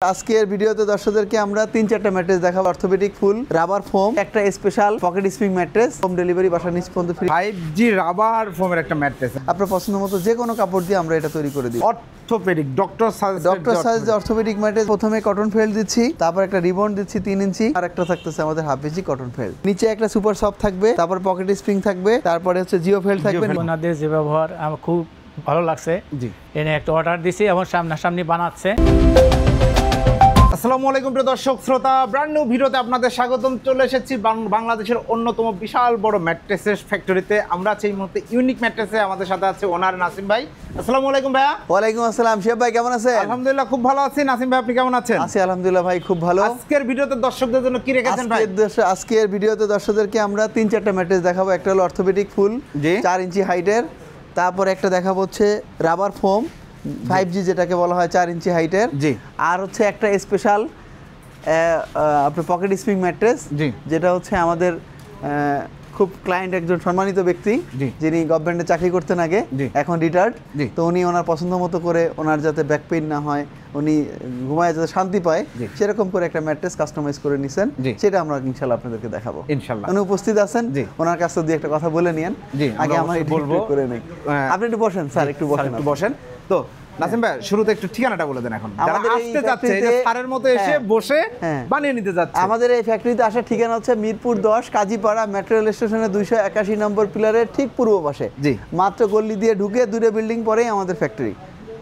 আজকের ভিডিওতে দর্শকদেরকে আমরা 3-4টা ম্যাট্রেস দেখাবো। অর্থোপেডিক ফুল রাবার ফোম, একটা special pocket spring mattress, home delivery বাসা নিচ পর্যন্ত ফ্রি। 5G রাবার ফোমের একটা ম্যাট্রেস আপনার পছন্দ মতো যে কোনো কাপড় দিয়ে আমরা এটা তৈরি করে দিই। Orthopaedic doctor size orthopaedic mattress. প্রথমে কটন ফেল দিচ্ছি, তারপর একটা রিবন দিচ্ছি 3 ইঞ্চি, আর একটা থাকতেছে আমাদের হাফ ইঞ্চি কটন ফেল। নিচে একটা সুপার সফট থাকবে, তারপর পকেট স্প্রিং থাকবে, তারপরে হচ্ছে জিও ফেল থাকবে। ওনাদের যে ব্যবহার আমার খুব ভালো লাগছে। জি, এনে একটা অর্ডার দিছি এবং সামনাসামনি বানাচ্ছে। আসসালামু আলাইকুম প্রিয় দর্শক শ্রোতা, ব্র্যান্ড নিউ ভিডিওতে আপনাদের স্বাগতম। চলে এসেছি বাংলাদেশের অন্যতম বিশাল বড় ম্যাট্রেসের ফ্যাক্টরিতে। আমরা আছি এই মুহূর্তে ইউনিক ম্যাট্রেসে। আমাদের সাথে আছে ওনার নাসিম ভাই। আসসালামু আলাইকুম ভাইয়া। ওয়ালাইকুম আসসালাম। শিব ভাই কেমন আছেন? আলহামদুলিল্লাহ খুব ভালো আছি। নাসিম ভাই আপনি কেমন আছেন? আছি আলহামদুলিল্লাহ ভাই, খুব ভালো। আজকের ভিডিওতে দর্শকদের জন্য কি রেখেছেন ভাই? আজকের ভিডিওতে দর্শকদেরকে আমরা 3-4টা ম্যাট্রেস দেখাবো। একটা হলো অর্থোপেডিক ফুল 4 ইঞ্চি হাইটের, তারপর একটা দেখাবো হচ্ছে রাবার ফোম 5G যেটাকে বলা হয় 4 ইঞ্চি হাইটের, জি, আর হচ্ছে একটা স্পেশাল আপনার পকেট স্প্রিং ম্যাট্রেস, জি, যেটা হচ্ছে আমাদের খুব ক্লায়েন্ট একজন সম্মানিত ব্যক্তি, যিনি গভর্নমেন্টে চাকরি করতেন আগে, এখন রিটায়ার্ড। তো উনি ওনার পছন্দ মতো করে ওনার যাতে ব্যাক পেইন না হয়, উনি ঘুমায় যাতে শান্তি পায়, সেরকম করে একটা ম্যাট্রেস কাস্টমাইজ করে নিছেন। সেটা আমরা ইনশাআল্লাহ আপনাদেরকে দেখাবো। ইনশাআল্লাহ উনি উপস্থিত আছেন, ওনার কাছে দিয়ে একটা কথা বলে নিয়েন। আগে আমার বলবো করে নেই, আপনি একটু বসেন স্যার, একটু বসেন। তো নাসিম ভাই শুরুতে একটু ঠিকানাটা বলে দেন। এখন যারা আসতে যাচ্ছে এই যে স্যারের মতো এসে বসে বানিয়ে নিতে যাচ্ছে, আমাদের এই ফ্যাক্টরিতে আসার ঠিকানা হচ্ছে মিরপুর 10 কাজীপাড়া মেট্রো রেল স্টেশনের 281 নম্বর পিলারের ঠিক পূর্ব পাশে। জি, মাত্র গলি দিয়ে ঢুকে দূরে বিল্ডিং পরেই আমাদের ফ্যাক্টরি।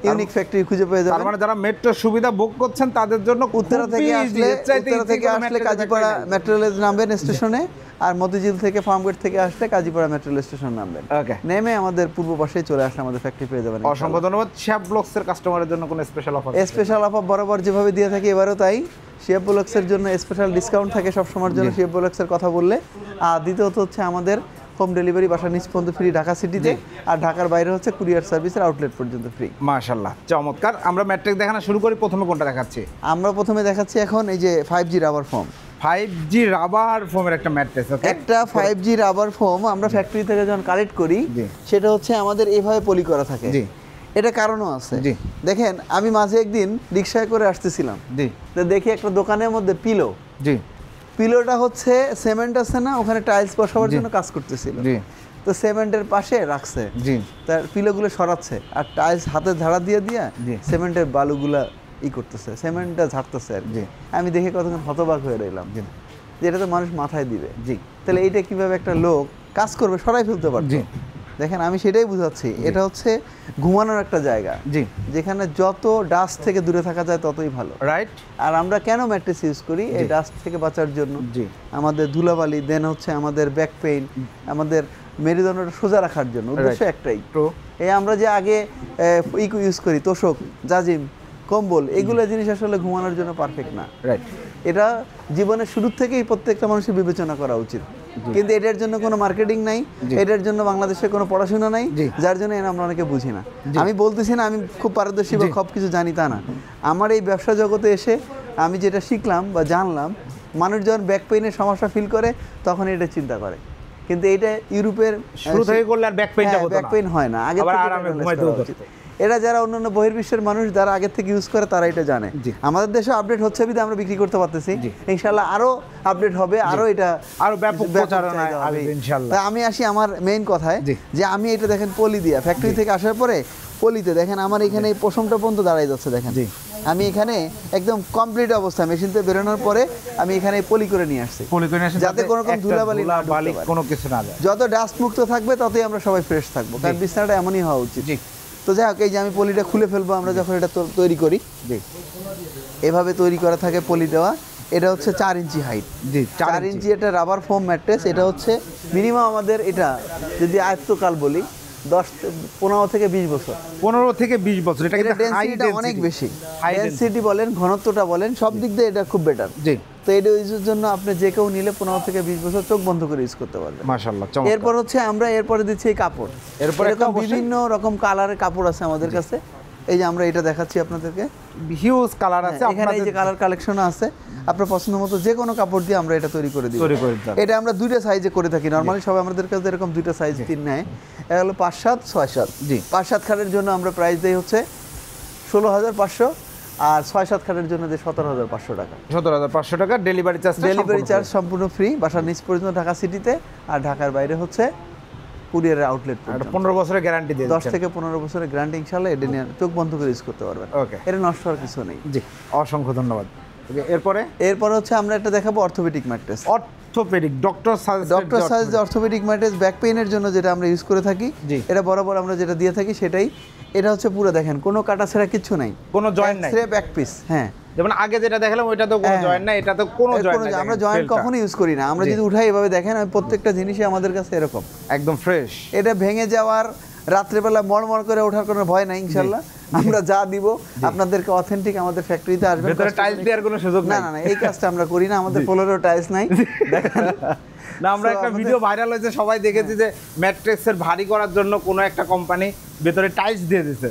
ইউনিক ফ্যাক্টরি খুঁজে পেয়ে যাবেন। তার মানে যারা মেট্রো সুবিধা বুক করছেন তাদের জন্য উত্তরা থেকে আসলে কাজীপাড়া মেট্রো রেল নামবেন স্টেশনে, আর মতিঝিল থেকে ফার্মগেট থেকে আসলে কাজীপাড়া মেট্রো রেল স্টেশন নামবেন। ওকে, নেমে আমাদের পূর্ব পাশেই চলে আসলে আমাদের ফ্যাক্টরি পেয়ে যাবেন। অসংখ্য ধন্যবাদ। শেপ ব্লগসের কাস্টমারের জন্য কোনো স্পেশাল অফার? স্পেশাল অফার বরাবর যেভাবে দিয়ে থাকি এবারেও তাই। শেপ ব্লগসের জন্য স্পেশাল ডিসকাউন্ট থাকে সব সময়ের জন্য শেপ ব্লগসের কথা বললে। আর দ্বিতীয়ত হচ্ছে আমাদের হোম ডেলিভারি বাসা নিচ পর্যন্ত ফ্রি ঢাকা সিটিতে, আর ঢাকার বাইরে হচ্ছে কুরিয়ার সার্ভিসের আউটলেট পর্যন্ত ফ্রি। মাশাআল্লাহ, চমৎকার। আমরা ম্যাট্রিক দেখানো শুরু করি। প্রথমে কোনটা দেখাচ্ছি? আমরা প্রথমে দেখাচ্ছি এখন এই যে 5G rubber foam. 5G rubber ফোমের একটা ম্যাট্রেস। একটা 5G রাবার ফোম আমরা ফ্যাক্টরি থেকে যখন কালেক্ট করি, সেটা হচ্ছে আমাদের এভাবে পলি করা থাকে। এটা কারণও আছে। দেখেন, আমি মাঝে একদিন রিক্সায় করে আসতেছিলাম, তো দেখি একটা দোকানের মধ্যে পিলো, পিলোটা হচ্ছে সিমেন্ট আছে না, ওখানে টাইলস বসাবার জন্য কাজ করতেছিল। তো সিমেন্টের পাশে রাখছে, তার পিলোগুলো সরাচ্ছে, আর টাইলস হাতে ঝাড়া দিয়ে সিমেন্টের বালুগুলা করতেছে, সিমেন্টটা ঝাড়তেছে আর কি। আমি দেখে কতক্ষণ হতবাক হয়ে রইলাম যে এটা তো মানুষ মাথায় দিবে, তাহলে এইটা কিভাবে একটা লোক কাজ করবে, সরাই ফেলতে পারবে। দেখেন, আমি সেটাই বুঝাচ্ছি, এটা হচ্ছে ঘুমানোর একটা জায়গা, যেখানে যত ডাস্ট থেকে দূরে থাকা যায় ততই ভালো, রাইট? আর আমরা কেন ম্যাট্রেস ইউজ করি? এই ডাস্ট থেকে বাঁচার জন্য, আমাদের ধুলাবালি, দেন হচ্ছে আমাদের ব্যাক পেইন, আমাদের মেরুদণ্ডটা সোজা রাখার জন্য। উদ্দেশ্য একটাই। এই আমরা যে আগে ইউজ করি তোষক, জাজিম, কম্বল, এগুলো জিনিস আসলে ঘুমানোর জন্য পারফেক্ট না, রাইট? এটা জীবনের শুরু থেকেই প্রত্যেকটা মানুষের বিবেচনা করা উচিত, কিন্তু এটার জন্য কোনো মার্কেটিং নাই, এটার জন্য বাংলাদেশে কোনো পড়াশোনা নাই, যার জন্য আমরা অনেকে বুঝি না। আমি বলতেছি না আমি খুব পারদর্শী বা সব কিছু জানি, তা না। আমার এই ব্যবসা জগতে এসে আমি যেটা শিখলাম বা জানলাম, মানুষ যখন ব্যাক পেইনের সমস্যা ফিল করে তখন এটা চিন্তা করে, কিন্তু এটা ইউরোপের শুরু থেকে করলে আর ব্যাক পেইন হয় না। আগে এরা যারা অন্যান্য বহির্বিশ্বের মানুষ যারা আগে থেকে ইউজ করে তারা এটা জানে। আমাদের দেশে আপডেট হচ্ছে বিধে আমরা বিক্রি করতে পারতেছি, ইনশাআল্লাহ আরো আপডেট হবে, আরো এটা আরো ব্যাপক প্রচারণা হবে ইনশাআল্লাহ। তাই আমি আসি আমার মেইন কথায়, যে আমি এটা দেখেন পলি দিয়া ফ্যাক্টরি থেকে আসার পরে পলিতে দেখেন আমার এখানে এই পশমটা পর্যন্ত দাঁড়াই যাচ্ছে। দেখেন, আমি এখানে একদম কমপ্লিট অবস্থা মেশিন থেকে বেরোনোর পরে আমি এখানে পলি করে নিয়ে আসছি, যাতে কোনো রকম ধুলাবালি কোনো কিছু না যায়। যত ডাস্ট মুক্ত থাকবে ততই আমরা সবাই ফ্রেশ থাকবো, কারণ বিছানাটা এমনই হওয়া উচিত। তো যাই হোক, এই যে আমি পলিটা খুলে ফেলবো আমরা যখন এটা তৈরি করি, এভাবে তৈরি করা থাকে পলি দেওয়া। এটা হচ্ছে 4 ইঞ্চি হাইট, 4 ইঞ্চি এটা রাবার ফোম ম্যাট্রেস। এটা হচ্ছে মিনিমাম আমাদের, এটা যদি আয়ত্তকাল বলি 15 থেকে 20 বছর, 15 থেকে 20 বছর। এটা ডেনসিটিটা অনেক বেশি, ডেনসিটি বলেন, ঘনত্বটা বলেন, সব দিক দিয়ে এটা খুব বেটার। তো এটা ইউজের জন্য আপনি যে কেউ নিলে 15 থেকে 20 বছর চোখ বন্ধ করে ইউজ করতে পারবেন। মাশাআল্লাহ। এরপর হচ্ছে আমরা এরপরে দিচ্ছি এই কাপড়। এরপরে বিভিন্ন রকম কালারের কাপড় আছে আমাদের কাছে। এই যে আমরা এটা দেখাচ্ছি আপনাদেরকে, হিউজ কালার আছে, এখানে এই যে কালার কালেকশন আছে, আপনার পছন্দ মতো যে কোনো কাপড় দিয়ে আমরা এটা তৈরি করে দিই। এটা আমরা দুইটা সাইজে করে থাকি। নরমালি সবাই আমাদের কাছে এরকম দুইটা সাইজ 3 নেয়। এটা হলো 5-7, 6-7। 5-7 খাটের জন্য আমরা প্রাইস দেই হচ্ছে 16,500, আর 6-7 খাটের জন্য যে 17,500 টাকা। 17,500 টাকা ডেলিভারি চার্জ। ডেলিভারি চার্জ সম্পূর্ণ ফ্রি, বাসার নিচ পর্যন্ত ঢাকা সিটিতে, আর ঢাকার বাইরে হচ্ছে কুরিয়ারের আউটলেট। 15 বছরের গ্যারান্টি দিয়ে 10 থেকে 15 বছরের গ্যারান্টি ইনশাআল্লাহ। এটা নিয়ে চোখ বন্ধ করে ইউজ করতে পারবেন। ওকে, এটা নষ্ট হওয়ার কিছু নেই। জি, অসংখ্য ধন্যবাদ। এরপরে হচ্ছে আমরা একটা দেখাবো orthopaedic mattress. Orthopaedic doctor size orthopaedic mattress back পেইনের জন্য যেটা আমরা ইউজ করে থাকি, এটা বরাবর আমরা যেটা দিয়ে থাকি সেটাই। এটা হচ্ছে পুরো দেখেন কোনো কাটা ছেঁড়া কিছু নাই, কোনো জয়েন্ট নাই, স্রেফ এক পিস। হ্যাঁ, যেমন আগে যেটা দেখালাম ওইটা তো কোনো জয়েন্ট নাই, এটা তো কোনো জয়েন্ট নাই। আমরা জয়েন্ট কখনো ইউজ করি না। আমরা যদি উঠাই এভাবে দেখেন, প্রত্যেকটা জিনিসই আমাদের কাছে এরকম একদম ফ্রেশ। এটা ভেঙে যাওয়ার, রাত্রেবেলা মড়মড় করে ওঠার কোনো ভয় নাই ইনশাআল্লাহ। আমরা যা দিব আপনাদেরকে অথেন্টিক আমাদের ফ্যাক্টরিতে আসবে। ভেতরে টাইলস দেওয়ার কোনো সুযোগ নাই। না, এই কাজটা আমরা করি না। আমাদের ফ্লোরেও টাইলস নাই। দেখেন না, আমরা একটা ভিডিও ভাইরাল হয়েছে, সবাই দেখেছি যে ম্যাট্রেসের ভারী করার জন্য কোনো একটা কোম্পানি ভেতরে টাইলস দিয়ে দিয়েছে।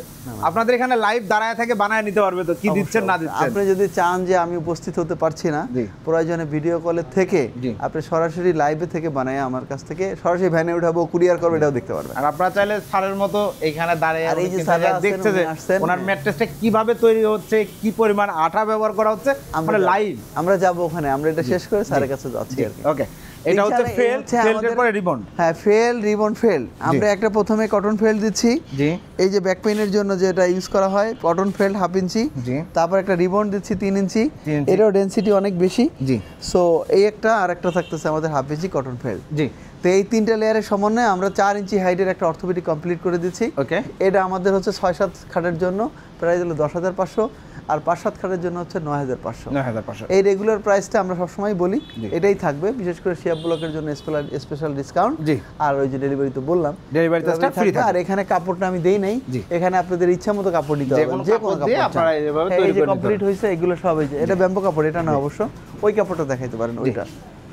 আপনাদের এখানে লাইভ দাঁড়ায় থেকে বানায় নিতে পারবে তো, কি দিচ্ছেন না দিচ্ছেন। আপনি যদি চান যে আমি উপস্থিত হতে পারছি না, প্রয়োজনে ভিডিও কলে থেকে আপনি সরাসরি লাইভে থেকে বানায় আমার কাছ থেকে সরাসরি ভ্যানে উঠাবো, কুরিয়ার করবো, এটাও দেখতে পারবেন। আর আপনারা চাইলে স্যারের মতো এখানে দাঁড়িয়ে আর এই যে স্যার দেখছে যে ওনার ম্যাট্রেসটা কিভাবে তৈরি হচ্ছে, কি পরিমাণ আঠা ব্যবহার করা হচ্ছে, আমরা লাইভ আমরা যাব ওখানে, আমরা এটা শেষ করে স্যারের কাছে যাচ্ছি আর কি। ওকে, এটা হচ্ছে ফেল, ফেলের পরে রিবন। হ্যাঁ, ফেল, রিবন, ফেল। আমরা একটা প্রথমে কটন ফেল দিচ্ছি। জি, এই যে ব্যাক পেইনের জন্য যেটা ইউজ করা হয়, কটন ফেল 1/2 ইঞ্চি। তারপর একটা রিবন দিচ্ছি 3 ইঞ্চি। এটাও ডেনসিটি অনেক বেশি। জি, সো এই একটা, আর একটা থাকতেছে আমাদের 1/2 ইঞ্চি কটন ফেল। জি, তো এই 3টা লেয়ারের সমন্বয়ে আমরা 4 ইঞ্চি হাইটের একটা অর্থোপেডিক কমপ্লিট করে দিচ্ছি। ওকে, এটা আমাদের হচ্ছে 6-7 খাটের জন্য প্রাইস হলো 10,500, আর 5-7 খাটের জন্য হচ্ছে 9,500। এই রেগুলার প্রাইসটা আমরা সবসময় বলি এটাই থাকবে, বিশেষ করে শিয়া ব্লকের জন্য স্পেশাল ডিসকাউন্ট। জি, আর ওই যে ডেলিভারি তো বললাম, ডেলিভারি চার্জটা ফ্রি থাকবে। আর এখানে কাপড়টা আমি দেই নাই, এখানে আপনাদের ইচ্ছা মতো কাপড় দিতে হবে, যে কোনো কাপড় আপনারা এইভাবে তৈরি করে নিতে কমপ্লিট হইছে। এগুলো সব এই যে এটা ব্যাম্বো কাপড়, এটা না অবশ্য ওই কাপড়টা দেখাইতে পারেন ওইটা।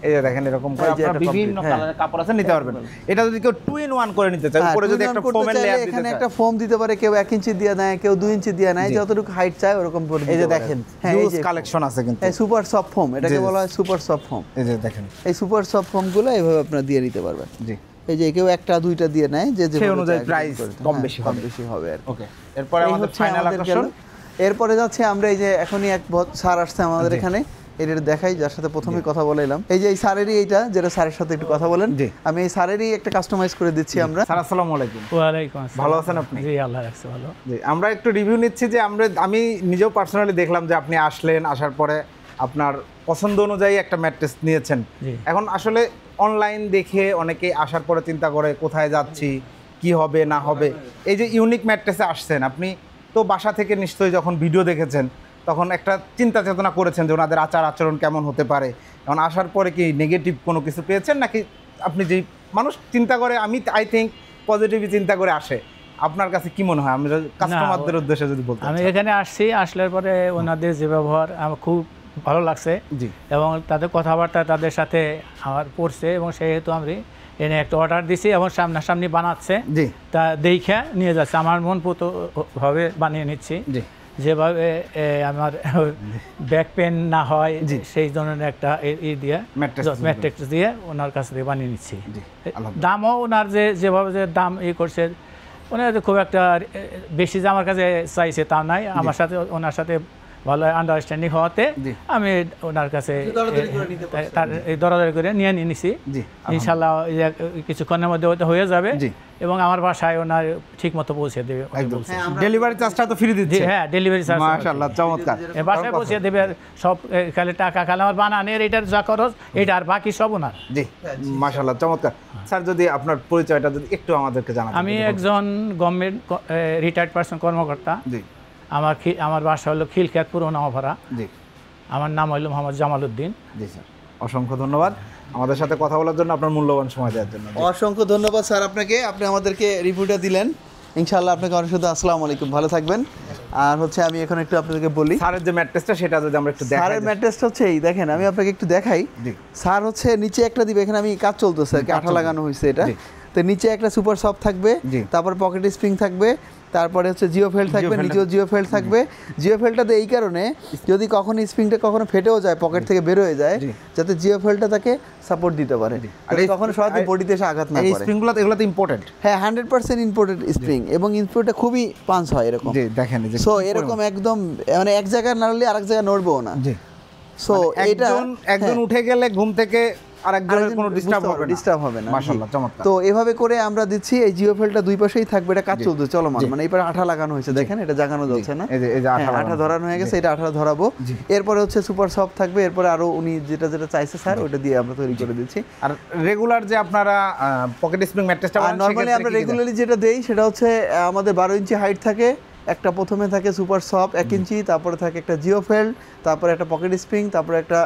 এই যে দেখেন এরকম করে আপনারা বিভিন্ন কালারের কাপড় আছে, নিতে পারবেন। এটা যদি কেউ 2 in 1 করে নিতে চায়, উপরে যদি একটা ফোমের লেয়ার দিতে চায়, এখানে একটা ফোম দিতে পারে, কেউ 1 ইঞ্চি দিয়ে নেয়, কেউ 2 ইঞ্চি দিয়ে নেয়, যতটুকু হাইট চায় ওরকম করে। এই যে দেখেন হিউজ কালেকশন আছে কিন্তু। এই সুপার সফট ফোম, এটাকে বলা হয় সুপার সফট ফোম। এই যে দেখেন এই সুপার সফট ফোমগুলো এইভাবে আপনারা দিয়ে নিতে পারবেন। জি, এই যে কেউ একটা দুইটা দিয়ে নেয়, যে যে অনুযায়ী প্রাইস কম বেশি হবে আর। ওকে, এরপরে আমাদের ফাইনাল আকর্ষণ। এরপরে যাচ্ছে আমরা এই যে এখনই এক স্যার আসছে আমাদের এখানে, এটা দেখাই, যার সাথে প্রথমে কথা বলাইলাম। এই যে এই স্যারেরই, এইটা যেটা স্যারের সাথে একটু কথা বলেন। আমি এই স্যারেরই একটা কাস্টমাইজ করে দিচ্ছি আমরা। স্যার আসসালামু আলাইকুম। ওয়া আলাইকুম আসসালাম। ভালো আছেন আপনি? জি, আল্লাহ রাখছে ভালো। জি, আমরা একটু রিভিউ নিচ্ছি যে আমি নিজেও পার্সোনালি দেখলাম যে আপনি আসলেন, আসার পরে আপনার পছন্দ অনুযায়ী একটা ম্যাট্রেস নিয়েছেন। এখন আসলে অনলাইন দেখে অনেকেই আসার পরে চিন্তা করে কোথায় যাচ্ছি, কি হবে না হবে। এই যে ইউনিক ম্যাট্রেসে আসছেন, আপনি তো বাসা থেকে নিশ্চয়ই যখন ভিডিও দেখেছেন তখন একটা চিন্তা চেতনা করেছেন যে ওনাদের আচার আচরণ কেমন হতে পারে। এখন আসার পরে কি নেগেটিভ কোনো কিছু পেয়েছেন, নাকি আপনি যেই মানুষ চিন্তা করে, আমি আই থিঙ্ক পজিটিভই চিন্তা করে আসে, আপনার কাছে কি মনে হয়? আমি কাস্টমারদের উদ্দেশ্যে যদি বলতে, আমি এখানে আসছি, আসলে পরে ওনাদের যে ব্যবহার আমার খুব ভালো লাগছে। জি, এবং তাদের কথাবার্তা তাদের সাথে আমার পড়ছে, এবং সেহেতু আমি এনে একটা অর্ডার দিছি এবং সামনাসামনি বানাচ্ছে। জি, তা দেখে নিয়ে যাচ্ছে, আমার মন মতো ভাবে বানিয়ে নিচ্ছি। জি, যেভাবে আমার ব্যাক পেন না হয় সেই ধরনের একটা দিয়ে ম্যাট্রেক্স দিয়ে ওনার কাছ থেকে বানিয়ে নিচ্ছি। দামও ওনার যেভাবে যে দাম করছে, ওনার খুব একটা বেশি যে আমার কাছে চাইছে তা নাই। আমার সাথে ওনার সাথে ভালো আন্ডারস্ট্যান্ডিং হওয়াতে আমি ওনার কাছে দরাদরি করে নিয়ে নিয়েছি। ইনশাল্লাহ কিছুক্ষণের মধ্যে হয়ে যাবে, এবং আমার বাসায় ওনার ঠিক মতো পৌঁছে দেবে। ডেলিভারি চার্জটা তো ফ্রি দিচ্ছে? হ্যাঁ, ডেলিভারি চার্জ মাশাআল্লাহ, চমৎকার। বাসায় পৌঁছে দেবে সব, খালি টাকা খালি আমার বানানের এটার যা খরচ এটা, আর বাকি সব ওনার। জি, মাশাআল্লাহ, চমৎকার। স্যার, যদি আপনার পরিচয়টা যদি একটু আমাদেরকে জানান। আমি একজন গভর্নমেন্ট রিটায়ার্ড পার্সন কর্মকর্তা। জি, আমার বাসা হলো খিলখ্যাতপুর নামাপাড়া। জি, আমার নাম হলো মোহাম্মদ জামাল উদ্দিন। জি স্যার, অসংখ্য ধন্যবাদ আমাদের সাথে কথা বলার জন্য, আপনার মূল্যবান সময় দেওয়ার জন্য। অসংখ্য ধন্যবাদ স্যার আপনাকে, আপনি আমাদেরকে রিভিউটা দিলেন। ইনশাআল্লাহ আপনাকে অনেক শুধু আসসালামু আলাইকুম, ভালো থাকবেন। আর হচ্ছে আমি এখন একটু আপনাদেরকে বলি স্যারের যে ম্যাট্রেসটা সেটা যদি আমরা একটু দেখাই। স্যারের ম্যাট্রেসটা হচ্ছে এই দেখেন, আমি আপনাকে একটু দেখাই। স্যার হচ্ছে নিচে একটা দিবে, এখানে আমি কাজ চলতেছে আর কি, আঠা লাগানো হয়েছে এটা। তো নিচে একটা সুপার সফট থাকবে, তারপর পকেট স্প্রিং থাকবে, তারপরে হচ্ছে জিওফেল থাকবে, নিচেও জিওফেল থাকবে। জিওফেলটাতে এই কারণে যদি কখনো স্প্রিংটা কখনো ফেটেও যায়, পকেট থেকে বের হয়ে যায়, যাতে জিওফেলটা তাকে সাপোর্ট দিতে পারে, কখনো সহজে বডিতে এসে আঘাত না করে। স্প্রিংগুলো এগুলো তো ইম্পর্টেন্ট। হ্যাঁ, 100% ইম্পোর্টেড স্প্রিং, এবং ইম্পোর্টটা খুবই পাঞ্চ হয় এরকম। দেখেন সো এরকম একদম মানে এক জায়গায় নাড়লে আরেক জায়গায় নড়বেও না। সো এটা একজন উঠে গেলে ঘুম থেকে আরেকজনের কোনো ডিস্টার্ব হবে না। মাশাআল্লাহ, চমৎকার। তো এভাবে করে আমরা দিচ্ছি। এই জিওফেলটা দুই পাশেই থাকবে, এটা কাজ চলছে চলমান, মানে এবার আঠা লাগানো হয়েছে, দেখেন এটা জাগানো যাচ্ছে না, এই যে আঠা ধরানো হয়ে গেছে, এটা আঠা ধরাবো। এরপরে হচ্ছে সুপার সফট থাকবে, এরপরে আরো উনি যেটা যেটা চাইছে স্যার ওটা দিয়ে আমরা তৈরি করে দিচ্ছি। আর রেগুলার যে আপনারা পকেট স্প্রিং ম্যাট্রেসটা নরমালি আমরা রেগুলারলি যেটা দেই সেটা হচ্ছে আমাদের 12 ইঞ্চি হাইট থাকে, একটা প্রথমে থাকে সুপার সফট 1 ইঞ্চি, তারপরে থাকে একটা জিওফেল, তারপরে একটা পকেট স্প্রিং, তারপরে একটা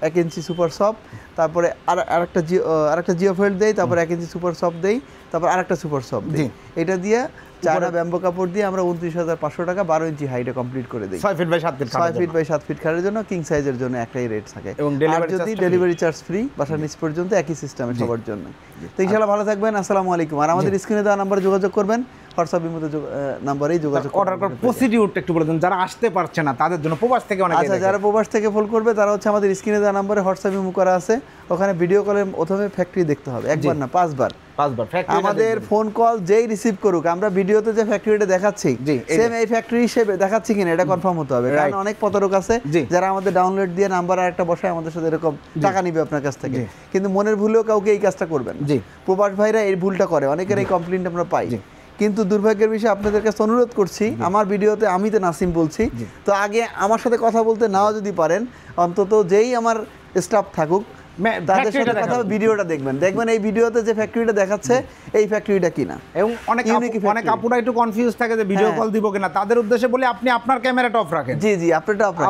1 ইঞ্চি সুপার সফট, তারপরে আরেকটা জিওফেল দেই, তারপরে 1 ইঞ্চি সুপার সফট দেই, তারপর আরেকটা সুপার সফট দেই। এটা দিয়ে চায়না ব্যাম্বো কাপড় দিয়ে আমরা 29,500 টাকা 12 ইঞ্চি হাইটে কমপ্লিট করে দিই। 6 feet by 7 feet, 6 feet by 7 feet খাটের জন্য কিং সাইজের জন্য একটাই রেট থাকে, এবং যদি ডেলিভারি চার্জ ফ্রি, বাসার নিচ পর্যন্ত একই সিস্টেমে সবার জন্য। তো ইনশাআল্লাহ ভালো থাকবেন, আসসালামু আলাইকুম। আর আমাদের স্ক্রিনে দেওয়া নাম্বারে যোগাযোগ করবেন, হোয়াটসঅ্যাপ ইমোতে নাম্বারেই যোগাযোগ করবেন। অর্ডার করার প্রসিডিউরটা একটু বলে দেন, যারা আসতে পারছে না তাদের জন্য, প্রবাস থেকে অনেকে। আচ্ছা, যারা প্রবাস থেকে ফোন করবে তারা হচ্ছে আমাদের স্ক্রিনে দেওয়া নাম্বারে হোয়াটসঅ্যাপ ইমো করা আছে, ওখানে ভিডিও কলে প্রথমে ফ্যাক্টরি দেখতে হবে, একবার না 5 বার। আমাদের ফোন কল যেই রিসিভ করুক, আমরা ভিডিওতে যে ফ্যাক্টরিটা দেখাচ্ছি সেম এই ফ্যাক্টরি হিসেবে দেখাচ্ছি কিনা এটা কনফার্ম হতে হবে, কারণ অনেক প্রতারক আছে যারা আমাদের ডাউনলোড দিয়ে নাম্বার আর একটা বসায় আমাদের সাথে এরকম টাকা নিবে আপনার কাছ থেকে, কিন্তু মনের ভুলেও কাউকে এই কাজটা করবেন। প্রবাস ভাইরা এই ভুলটা করে, অনেকের এই কমপ্লেইন্ট আমরা পাই। কিন্তু দুর্ভাগ্যের বিষয় আপনাদের কাছে অনুরোধ করছি, আমার ভিডিওতে আমি তো নাসিম বলছি, তো আগে আমার সাথে কথা বলতে নাও যদি পারেন, অন্তত যেই আমার স্টাফ থাকুক তাদের সাথে কথা ভিডিওটা দেখবেন এই ভিডিওতে যে ফ্যাক্টরিটা দেখাচ্ছে এই ফ্যাক্টরিটা কিনা। এবং অনেক আপুরা একটু কনফিউজ থাকে যে ভিডিও কল দিব কিনা, তাদের উদ্দেশ্যে বলি আপনি আপনার ক্যামেরাটা অফ রাখেন। জি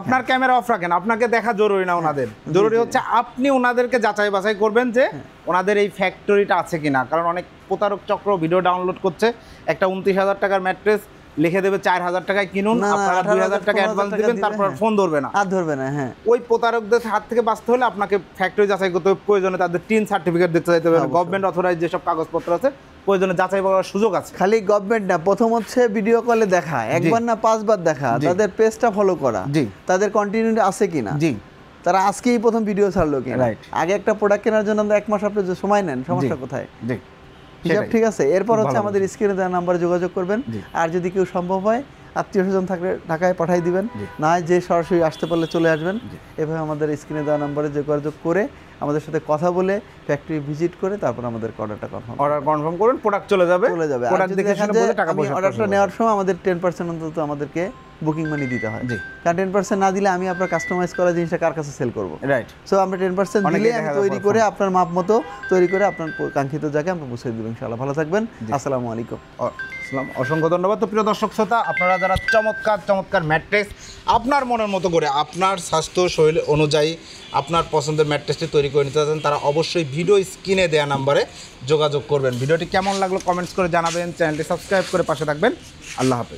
আপনার ক্যামেরা অফ রাখেন, আপনাকে দেখা জরুরি না ওনাদের, জরুরি হচ্ছে আপনি ওনাদেরকে যাচাই বাছাই করবেন যে ওনাদের এই ফ্যাক্টরিটা আছে কিনা। কারণ অনেক প্রতারক চক্র ভিডিও ডাউনলোড করছে, একটা 29,000 টাকার ম্যাট্রেস লিখে দেবে 4,000 টাকায় কিনুন, আপনারা 2,000 টাকা অ্যাডভান্স দিবেন, তারপর ফোন ধরবে না, হ্যাঁ। ওই প্রতারকদের হাত থেকে বাঁচতে হলে আপনাকে ফ্যাক্টরি যাচাই করতে হবে, প্রয়োজনে তাদের টিন সার্টিফিকেট দিতে চাইতে হবে, গভর্নমেন্ট অথরাইজ যেসব কাগজপত্র আছে প্রয়োজনে যাচাই করার সুযোগ আছে। খালি গভর্নমেন্ট না, প্রথম হচ্ছে ভিডিও কলে দেখা, একবার না 5 বার দেখা, তাদের পেজটা ফলো করা, তাদের কন্টিনিউটি আছে কিনা, তারা আজকেই প্রথম ভিডিও ছাড়লো কিনা, আগে একটা প্রোডাক্ট কেনার জন্য 1 মাস আপনি সময় নেন, সমস্যা কোথায়? ঠিক আছে। এরপর হচ্ছে আমাদের স্ক্রিনে দেওয়া নাম্বারে যোগাযোগ করবেন, আর যদি কেউ সম্ভব হয় আত্মীয় স্বজন থাকলে ঢাকায় পাঠিয়ে দিবেন, না যে সরাসরি আসতে পারলে চলে আসবেন। এভাবে আমাদের স্ক্রিনে দেওয়া নাম্বারে যোগাযোগ করে আমাদের সাথে কথা বলে ফ্যাক্টরি ভিজিট করে তারপর আমাদের অর্ডারটা কনফার্ম করুন, প্রোডাক্ট চলে যাবে। অর্ডারটা নেওয়ার সময় আমাদের 10% অন্তত আমাদেরকে বুকিং মানি দিতে হয়, কারণ 10% না দিলে আমি আপনার কাস্টমাইজ করা জিনিসটা কার কাছে সেল করবো, রাইট? সো আমরা 10% দিলে আমি তৈরি করে আপনার মাপ মতো তৈরি করে আপনার কাঙ্ক্ষিত জায়গায় আমরা পৌঁছে দেবো। ইনশাআল্লাহ ভালো থাকবেন, আসসালামু আলাইকুম। অসংখ্য ধন্যবাদ। তো প্রিয় দর্শক শ্রোতা, আপনারা যারা চমৎকার ম্যাট্রেস আপনার মনের মতো করে আপনার স্বাস্থ্য শরীর অনুযায়ী আপনার পছন্দের ম্যাট্রেসটি তৈরি করে নিতে চান, তারা অবশ্যই ভিডিও স্ক্রিনে দেওয়া নাম্বারে যোগাযোগ করবেন। ভিডিওটি কেমন লাগলো কমেন্টস করে জানাবেন, চ্যানেলটি সাবস্ক্রাইব করে পাশে থাকবেন। আল্লাহ হাফেজ।